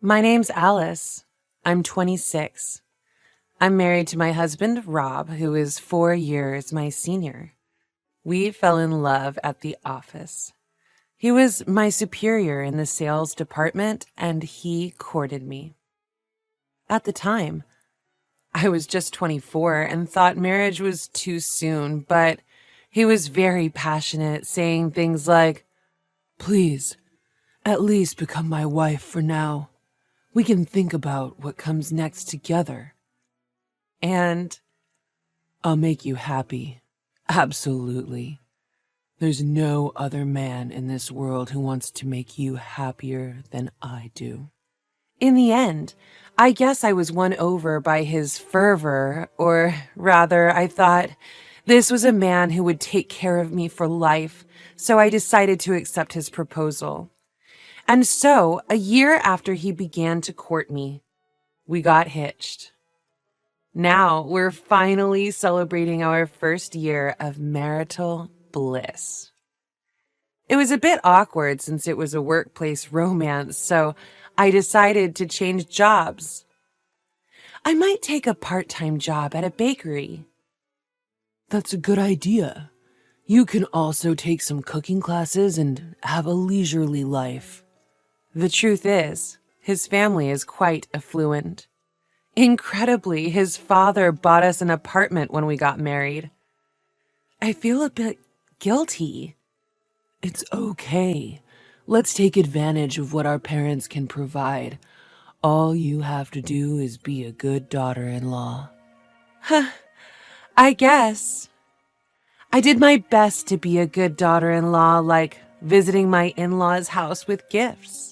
My name's Alice. I'm 26. I'm married to my husband, Rob, who is 4 years my senior. We fell in love at the office. He was my superior in the sales department, and he courted me. At the time, I was just 24 and thought marriage was too soon, but he was very passionate, saying things like, "Please, at least become my wife for now. We can think about what comes next together. And I'll make you happy. Absolutely. There's no other man in this world who wants to make you happier than I do." In the end, I guess I was won over by his fervor, or rather, I thought this was a man who would take care of me for life, so I decided to accept his proposal. And so, a year after he began to court me, we got hitched. Now we're finally celebrating our first year of marital bliss. It was a bit awkward since it was a workplace romance, so I decided to change jobs. I might take a part-time job at a bakery. That's a good idea. You can also take some cooking classes and have a leisurely life. The truth is, his family is quite affluent. Incredibly, his father bought us an apartment when we got married. I feel a bit guilty. It's okay. Let's take advantage of what our parents can provide. All you have to do is be a good daughter-in-law. I guess. I did my best to be a good daughter-in-law, like visiting my in-laws' house with gifts.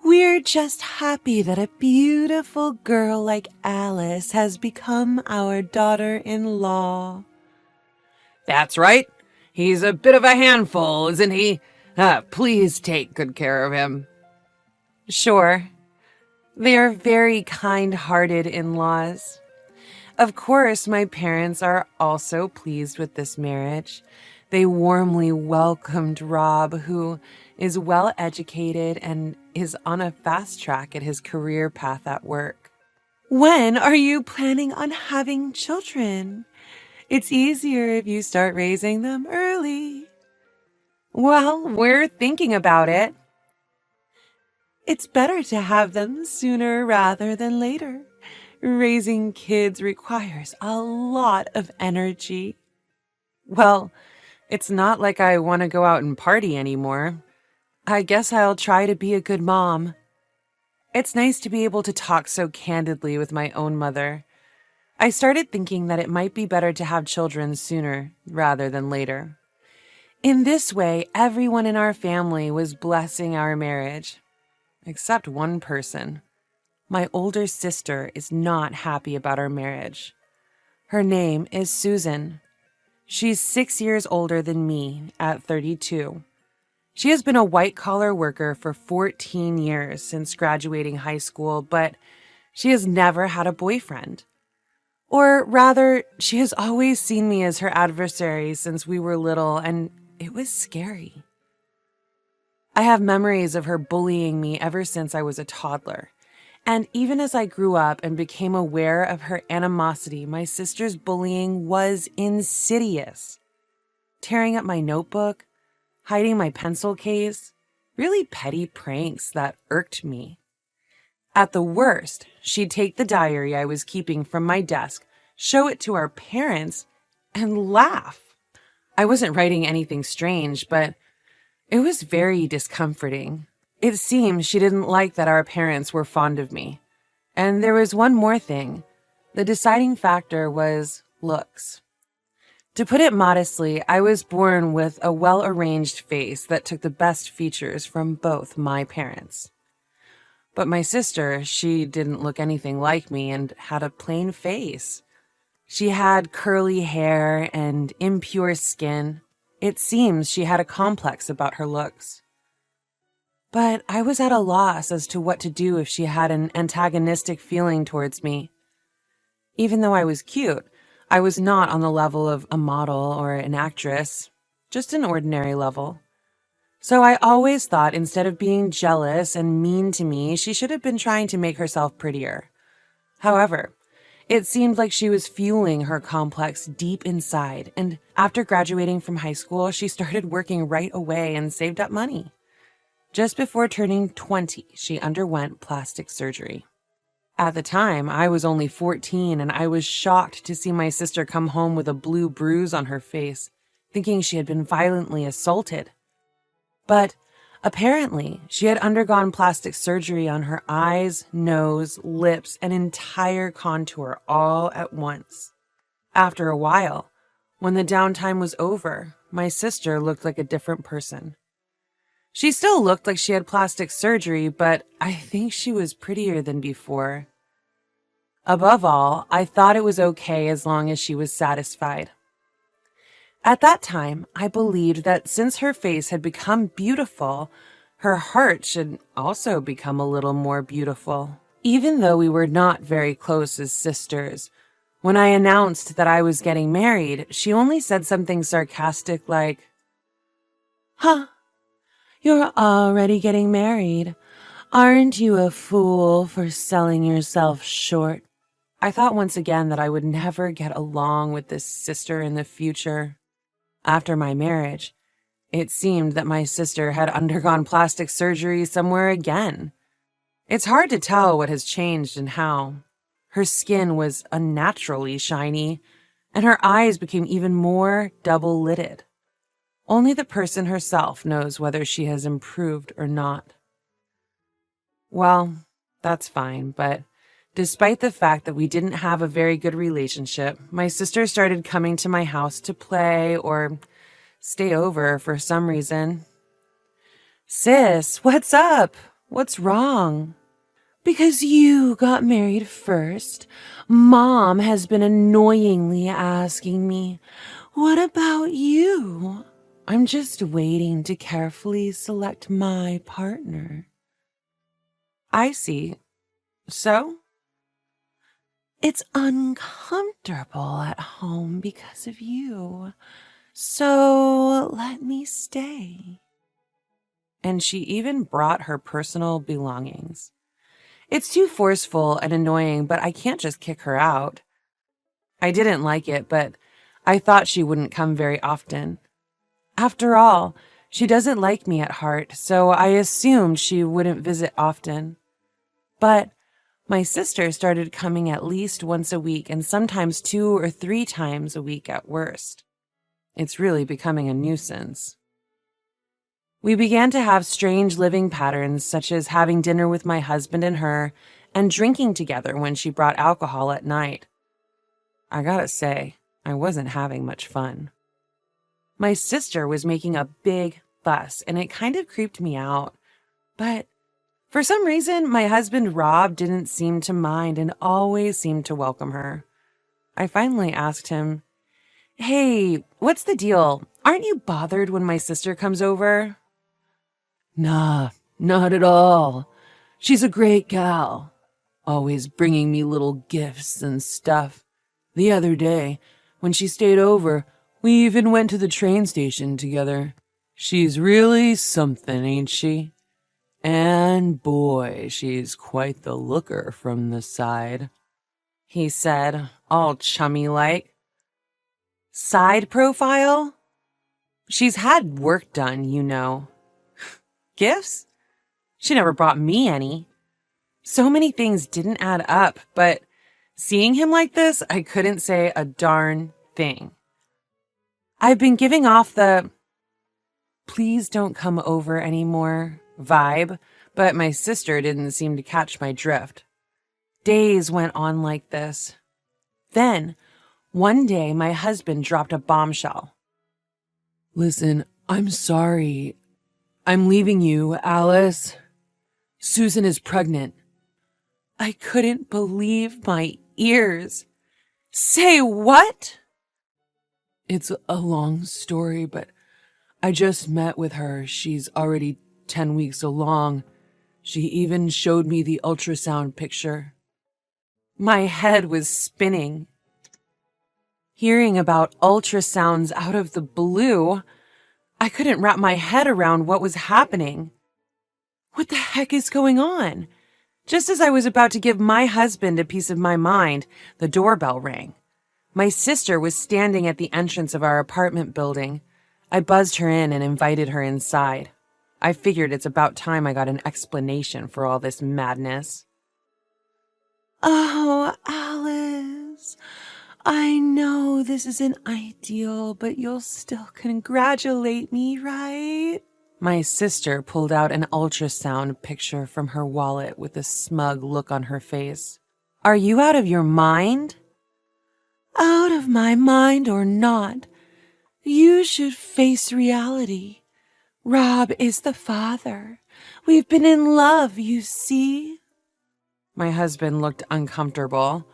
We're just happy that a beautiful girl like Alice has become our daughter-in-law. That's right. He's a bit of a handful, isn't he? Please take good care of him. Sure. They are very kind-hearted in-laws. Of course, my parents are also pleased with this marriage. They warmly welcomed Rob, who is well educated and is on a fast track at his career path at work. When are you planning on having children? It's easier if you start raising them early. Well, we're thinking about it. It's better to have them sooner rather than later. Raising kids requires a lot of energy. Well, it's not like I want to go out and party anymore. I guess I'll try to be a good mom. It's nice to be able to talk so candidly with my own mother. I started thinking that it might be better to have children sooner rather than later. In this way, everyone in our family was blessing our marriage, except one person. My older sister is not happy about our marriage. Her name is Susan. She's 6 years older than me at 32. She has been a white-collar worker for 14 years since graduating high school, but she has never had a boyfriend. Or rather, she has always seen me as her adversary since we were little, and it was scary. I have memories of her bullying me ever since I was a toddler. And even as I grew up and became aware of her animosity, my sister's bullying was insidious. Tearing up my notebook, hiding my pencil case, really petty pranks that irked me. At the worst, she'd take the diary I was keeping from my desk, show it to our parents, and laugh. I wasn't writing anything strange, but it was very discomforting. It seems she didn't like that our parents were fond of me. And there was one more thing. The deciding factor was looks. To put it modestly, I was born with a well-arranged face that took the best features from both my parents. But my sister, she didn't look anything like me and had a plain face. She had curly hair and impure skin. It seems she had a complex about her looks. But I was at a loss as to what to do if she had an antagonistic feeling towards me. Even though I was cute, I was not on the level of a model or an actress, just an ordinary level. So I always thought instead of being jealous and mean to me, she should have been trying to make herself prettier. However, it seemed like she was fueling her complex deep inside, and after graduating from high school, she started working right away and saved up money. Just before turning 20, she underwent plastic surgery. At the time, I was only 14, and I was shocked to see my sister come home with a blue bruise on her face, thinking she had been violently assaulted. But apparently, she had undergone plastic surgery on her eyes, nose, lips, and entire contour all at once. After a while, when the downtime was over, my sister looked like a different person. She still looked like she had plastic surgery, but I think she was prettier than before. Above all, I thought it was okay as long as she was satisfied. At that time, I believed that since her face had become beautiful, her heart should also become a little more beautiful. Even though we were not very close as sisters, when I announced that I was getting married, she only said something sarcastic like, "Huh, you're already getting married. Aren't you a fool for selling yourself short?" I thought once again that I would never get along with this sister in the future. After my marriage, it seemed that my sister had undergone plastic surgery somewhere again. It's hard to tell what has changed and how. Her skin was unnaturally shiny, and her eyes became even more double-lidded. Only the person herself knows whether she has improved or not. Well, that's fine, but despite the fact that we didn't have a very good relationship, my sister started coming to my house to play or stay over for some reason. "Sis, what's up? What's wrong?" "Because you got married first, Mom has been annoyingly asking me, 'What about you?' I'm just waiting to carefully select my partner." "I see. So?" "It's uncomfortable at home because of you. So let me stay." And she even brought her personal belongings. It's too forceful and annoying, but I can't just kick her out. I didn't like it, but I thought she wouldn't come very often. After all, she doesn't like me at heart, so I assumed she wouldn't visit often. But my sister started coming at least once a week and sometimes 2 or 3 times a week at worst. It's really becoming a nuisance. We began to have strange living patterns, such as having dinner with my husband and her, and drinking together when she brought alcohol at night. I gotta say, I wasn't having much fun. My sister was making a big fuss, and it kind of creeped me out. But for some reason, my husband Rob didn't seem to mind and always seemed to welcome her. I finally asked him, "Hey, what's the deal? Aren't you bothered when my sister comes over?" Nah, not at all. She's a great gal. Always bringing me little gifts and stuff. The other day, when she stayed over, we even went to the train station together. She's really something, ain't she? And boy, she's quite the looker from the side," he said, all chummy-like. "Side profile? She's had work done, you know." Gifts? She never brought me any. So many things didn't add up, but seeing him like this, I couldn't say a darn thing. I've been giving off the "please don't come over anymore" vibe, but my sister didn't seem to catch my drift. Days went on like this. Then, one day, my husband dropped a bombshell. "Listen, I'm sorry. I'm leaving you, Alice. Susan is pregnant." I couldn't believe my ears. "Say what?" "It's a long story, but I just met with her. She's already 10 weeks along. She even showed me the ultrasound picture." My head was spinning. Hearing about ultrasounds out of the blue, I couldn't wrap my head around what was happening. What the heck is going on? Just as I was about to give my husband a piece of my mind, the doorbell rang. My sister was standing at the entrance of our apartment building. I buzzed her in and invited her inside. I figured it's about time I got an explanation for all this madness. Oh, Alice, I know this isn't ideal, but you'll still congratulate me, right? My sister pulled out an ultrasound picture from her wallet with a smug look on her face. Are you out of your mind? Out of my mind or not, you should face reality. Rob is the father. We've been in love, you see. My husband looked uncomfortable,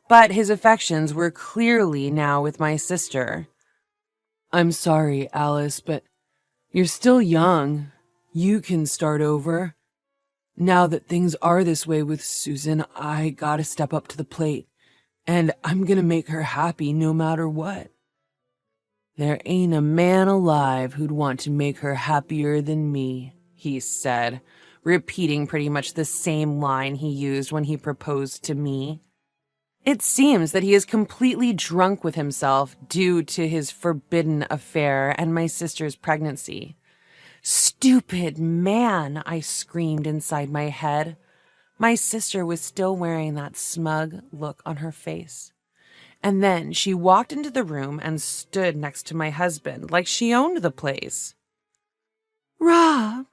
but his affections were clearly now with my sister. I'm sorry, Alice, but you're still young. You can start over. Now that things are this way with Susan, I gotta step up to the plate, and I'm gonna make her happy no matter what. There ain't a man alive who'd want to make her happier than me, he said, repeating pretty much the same line he used when he proposed to me. It seems that he is completely drunk with himself due to his forbidden affair and my sister's pregnancy. Stupid man, I screamed inside my head. My sister was still wearing that smug look on her face. And then she walked into the room and stood next to my husband like she owned the place. Rob,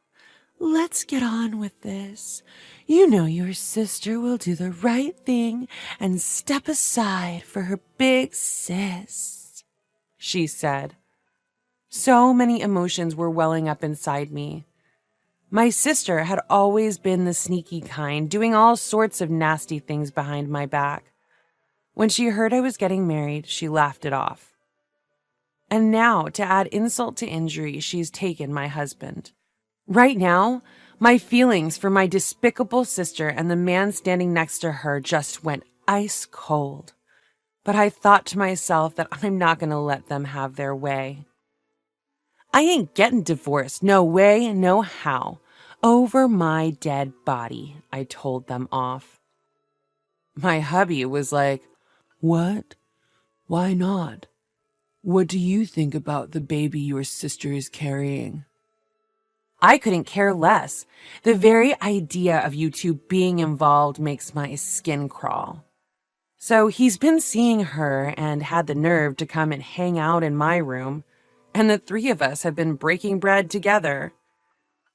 let's get on with this. You know your sister will do the right thing and step aside for her big sis, she said. So many emotions were welling up inside me. My sister had always been the sneaky kind, doing all sorts of nasty things behind my back. When she heard I was getting married, she laughed it off. And now, to add insult to injury, she's taken my husband. Right now, my feelings for my despicable sister and the man standing next to her just went ice cold. But I thought to myself that I'm not going to let them have their way. I ain't getting divorced, no way, no how. Over my dead body, I told them off. My hubby was like, "What? Why not? What do you think about the baby your sister is carrying?" I couldn't care less. The very idea of you two being involved makes my skin crawl. So he's been seeing her and had the nerve to come and hang out in my room, and the three of us have been breaking bread together.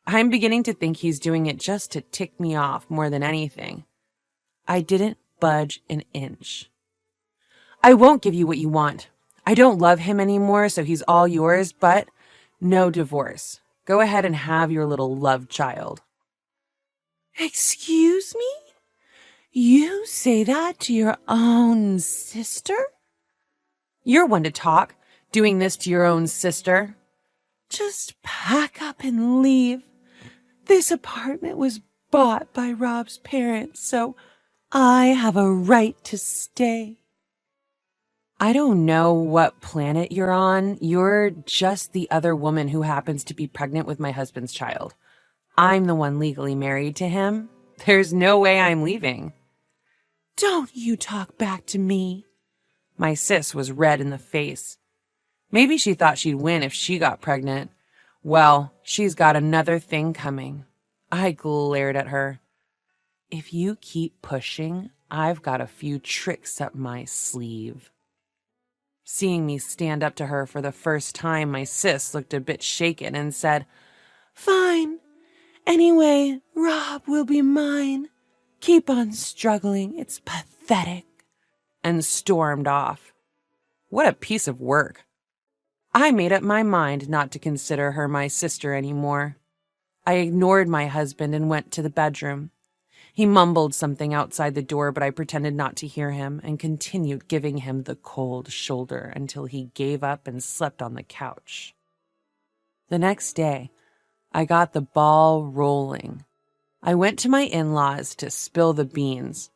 I'm beginning to think he's doing it just to tick me off more than anything. I didn't budge an inch. I won't give you what you want. I don't love him anymore, so he's all yours, but no divorce. Go ahead and have your little love child. Excuse me? You say that to your own sister? You're one to talk, doing this to your own sister. Just pack up and leave. This apartment was bought by Rob's parents, so I have a right to stay. I don't know what planet you're on. You're just the other woman who happens to be pregnant with my husband's child. I'm the one legally married to him. There's no way I'm leaving. Don't you talk back to me. My sis was red in the face. Maybe she thought she'd win if she got pregnant. Well, she's got another thing coming. I glared at her. If you keep pushing, I've got a few tricks up my sleeve. Seeing me stand up to her for the first time, my sis looked a bit shaken and said, "Fine. Anyway, Rob will be mine. Keep on struggling. It's pathetic." And stormed off. What a piece of work. I made up my mind not to consider her my sister anymore. I ignored my husband and went to the bedroom. He mumbled something outside the door, but I pretended not to hear him and continued giving him the cold shoulder until he gave up and slept on the couch. The next day, I got the ball rolling. I went to my in-laws to spill the beans.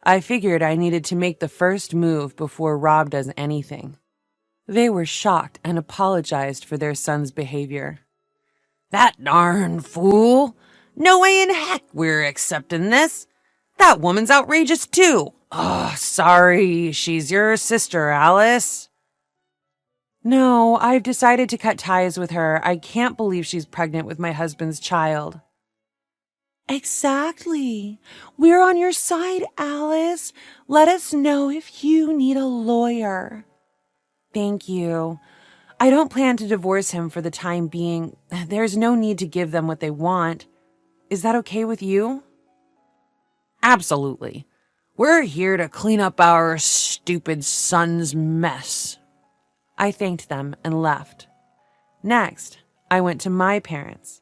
I figured I needed to make the first move before Rob does anything. They were shocked and apologized for their son's behavior. That darn fool! No way in heck we're accepting this. That woman's outrageous too. Oh, sorry, she's your sister, Alice. No, I've decided to cut ties with her. I can't believe she's pregnant with my husband's child. Exactly. We're on your side, Alice. Let us know if you need a lawyer. Thank you. I don't plan to divorce him for the time being. There's no need to give them what they want. Is that okay with you? Absolutely. We're here to clean up our stupid son's mess. I thanked them and left. Next, I went to my parents.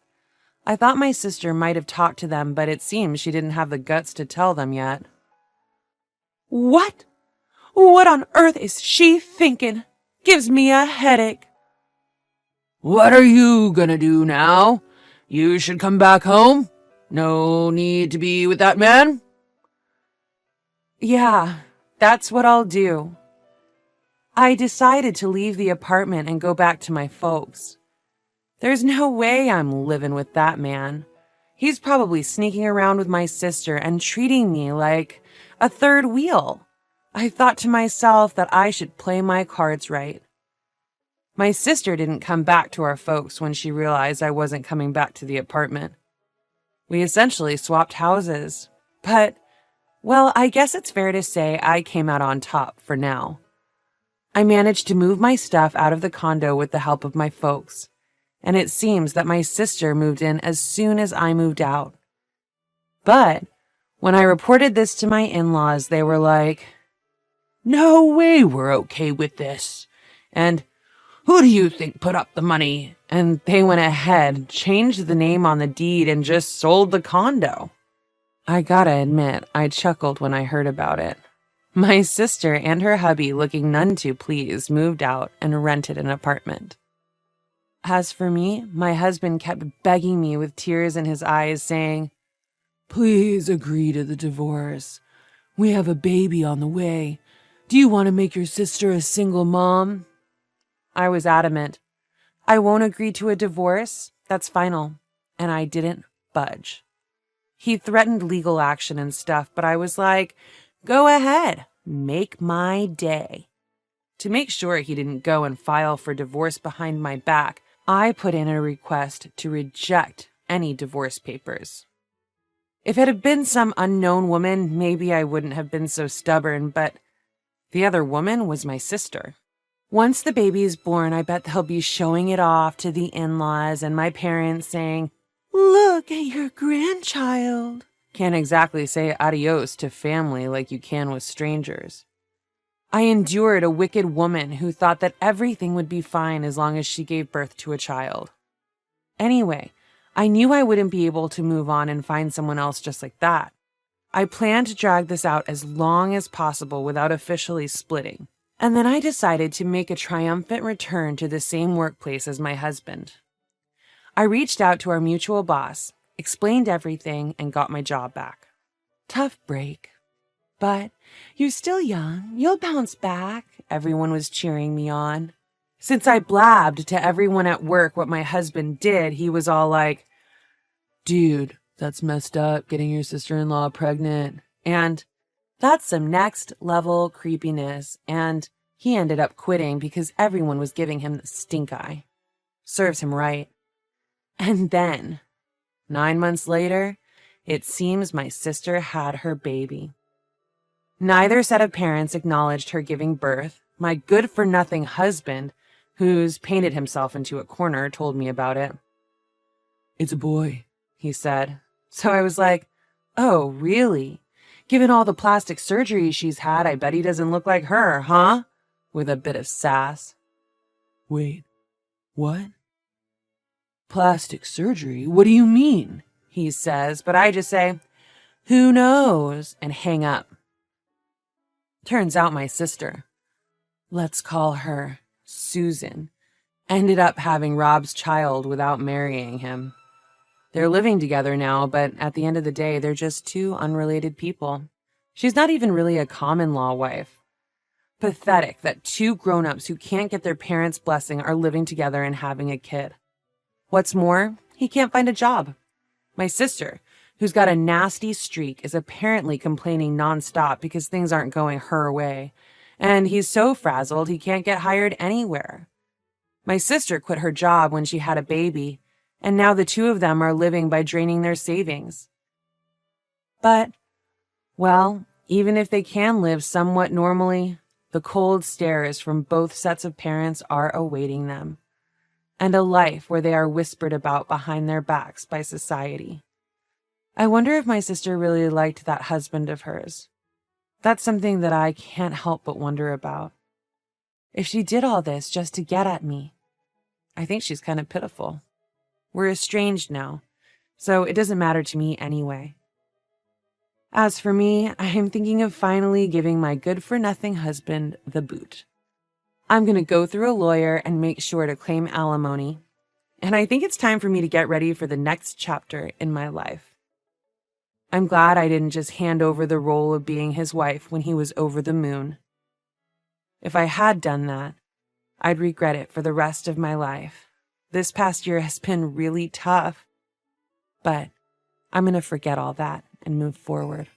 I thought my sister might have talked to them, but it seems she didn't have the guts to tell them yet. What? What on earth is she thinking? Gives me a headache. What are you gonna do now? You should come back home? No need to be with that man? Yeah, that's what I'll do. I decided to leave the apartment and go back to my folks. There's no way I'm living with that man. He's probably sneaking around with my sister and treating me like a third wheel. I thought to myself that I should play my cards right. My sister didn't come back to our folks when she realized I wasn't coming back to the apartment. We essentially swapped houses, but, well, I guess it's fair to say I came out on top for now. I managed to move my stuff out of the condo with the help of my folks, and it seems that my sister moved in as soon as I moved out. But when I reported this to my in-laws, they were like, "No way we're okay with this. And who do you think put up the money?" And they went ahead, changed the name on the deed, and just sold the condo. I gotta admit, I chuckled when I heard about it. My sister and her hubby, looking none too pleased, moved out and rented an apartment. As for me, my husband kept begging me with tears in his eyes, saying, Please agree to the divorce. We have a baby on the way. Do you want to make your sister a single mom? I was adamant. I won't agree to a divorce. That's final. And I didn't budge. He threatened legal action and stuff, but I was like, go ahead, make my day. To make sure he didn't go and file for divorce behind my back, I put in a request to reject any divorce papers. If it had been some unknown woman, maybe I wouldn't have been so stubborn, but the other woman was my sister. Once the baby is born, I bet they'll be showing it off to the in-laws and my parents saying, Look at your grandchild. Can't exactly say adios to family like you can with strangers. I endured a wicked woman who thought that everything would be fine as long as she gave birth to a child. Anyway, I knew I wouldn't be able to move on and find someone else just like that. I planned to drag this out as long as possible without officially splitting. And then I decided to make a triumphant return to the same workplace as my husband. I reached out to our mutual boss, explained everything, and got my job back. Tough break. But you're still young. You'll bounce back. Everyone was cheering me on. Since I blabbed to everyone at work what my husband did, he was all like, Dude, that's messed up, getting your sister-in-law pregnant. And that's some next level creepiness. And he ended up quitting because everyone was giving him the stink eye. Serves him right. And then, 9 months later, it seems my sister had her baby. Neither set of parents acknowledged her giving birth. My good-for-nothing husband, who's painted himself into a corner, told me about it. It's a boy, he said. So I was like, oh, really? Given all the plastic surgery she's had, I bet he doesn't look like her, huh? With a bit of sass. Wait, what? Plastic surgery? What do you mean? He says, but I just say, who knows, and hang up. Turns out my sister, let's call her Susan, ended up having Rob's child without marrying him. They're living together now, but at the end of the day, they're just two unrelated people. She's not even really a common law wife. Pathetic that two grown-ups who can't get their parents' blessing are living together and having a kid. What's more, he can't find a job. My sister, who's got a nasty streak, is apparently complaining nonstop because things aren't going her way. And he's so frazzled he can't get hired anywhere. My sister quit her job when she had a baby, and now the two of them are living by draining their savings. But, well, even if they can live somewhat normally, the cold stares from both sets of parents are awaiting them, and a life where they are whispered about behind their backs by society. I wonder if my sister really liked that husband of hers. That's something that I can't help but wonder about. If she did all this just to get at me, I think she's kind of pitiful. We're estranged now, so it doesn't matter to me anyway. As for me, I am thinking of finally giving my good-for-nothing husband the boot. I'm going to go through a lawyer and make sure to claim alimony, and I think it's time for me to get ready for the next chapter in my life. I'm glad I didn't just hand over the role of being his wife when he was over the moon. If I had done that, I'd regret it for the rest of my life. This past year has been really tough, but I'm going to forget all that and move forward.